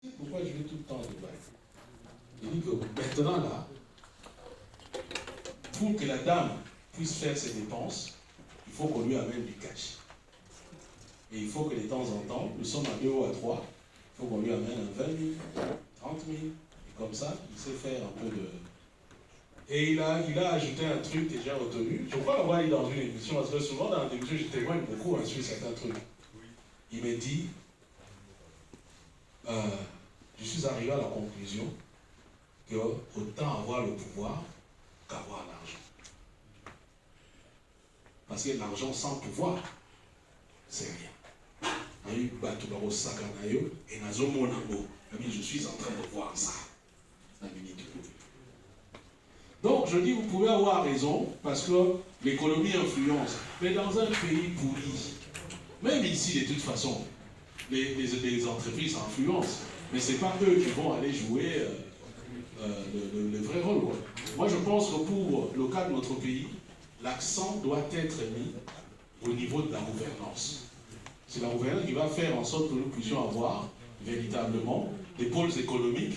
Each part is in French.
Pourquoi je vais tout le temps à Dubaï? Il dit que maintenant là, pour que la dame puisse faire ses dépenses, il faut qu'on lui amène du cash. Et il faut que de temps en temps, nous sommes à 2 ou à 3, il faut qu'on lui amène un 20 000, 30 000. Et comme ça, il sait faire un peu de... Et il a ajouté un truc déjà retenu. Je crois l'avoir dit dans une émission, parce que souvent dans l'émission, je témoigne beaucoup sur certains trucs. Il m'a dit, je suis arrivé à la conclusion que autant avoir le pouvoir qu'avoir l'argent. Parce que l'argent sans pouvoir, c'est rien. Je suis en train de voir ça. Donc je dis, vous pouvez avoir raison, parce que l'économie influence. Mais dans un pays pourri, même ici de toute façon, les entreprises influencent. Mais ce n'est pas eux qui vont aller jouer le vrai rôle. Quoi. Moi je pense que pour le cas de notre pays, l'accent doit être mis au niveau de la gouvernance. C'est la gouvernance qui va faire en sorte que nous puissions avoir véritablement des pôles économiques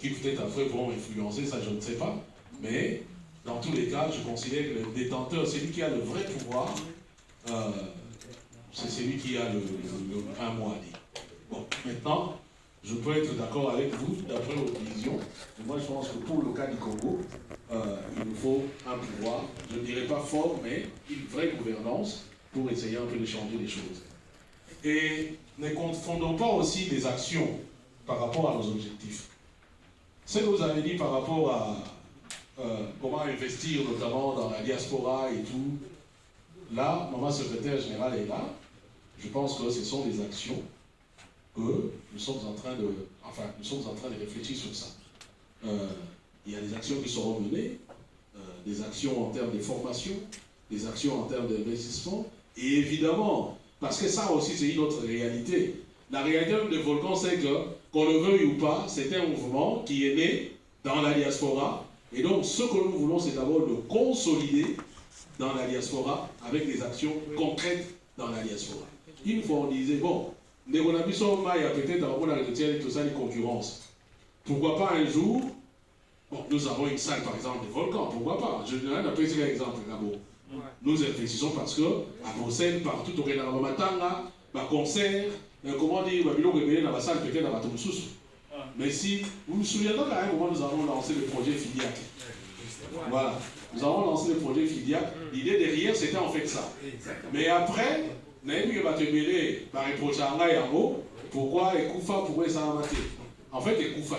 qui peut-être après vont influencer, ça je ne sais pas. Mais dans tous les cas, je considère que le détenteur, celui qui a le vrai pouvoir, c'est celui qui a un mot à dire. Bon, maintenant, je peux être d'accord avec vous, d'après votre vision. Moi, je pense que pour le cas du Congo, il nous faut un pouvoir, je ne dirais pas fort, mais une vraie gouvernance pour essayer un peu de changer les choses. Et ne confondons pas aussi les actions par rapport à nos objectifs. Ce que vous avez dit par rapport à comment investir notamment dans la diaspora et tout, là, maman secrétaire générale est là. Je pense que ce sont des actions que nous sommes en train de réfléchir sur ça. Il y a des actions qui seront menées, des actions en termes de formation, des actions en termes d'investissement, et évidemment, parce que ça aussi c'est une autre réalité. La réalité des volcans, c'est que, qu'on le veuille ou pas, c'est un mouvement qui est né dans la diaspora, et donc ce que nous voulons, c'est d'abord le consolider dans la diaspora avec des actions concrètes dans la diaspora. Une fois on disait, bon, il y a peut-être tout ça, les concurrences. Pourquoi pas un jour, bon, nous avons une salle par exemple de volcans, pourquoi pas? Je donne un petit exemple là-bas. Nous investissons parce que à Bruxelles, partout au Renamatanga, concert, comment dire, dans la salle peut-être dans la Tomsous. Mais si vous vous souvenez qu'à un moment nous avons lancé le projet Fidiac. Voilà, nous avons lancé le projet Fidiac. L'idée derrière c'était en fait ça. Mais après, par reprocher à pourquoi Ekoufa pourrait s'en amater. En fait, Ekoufa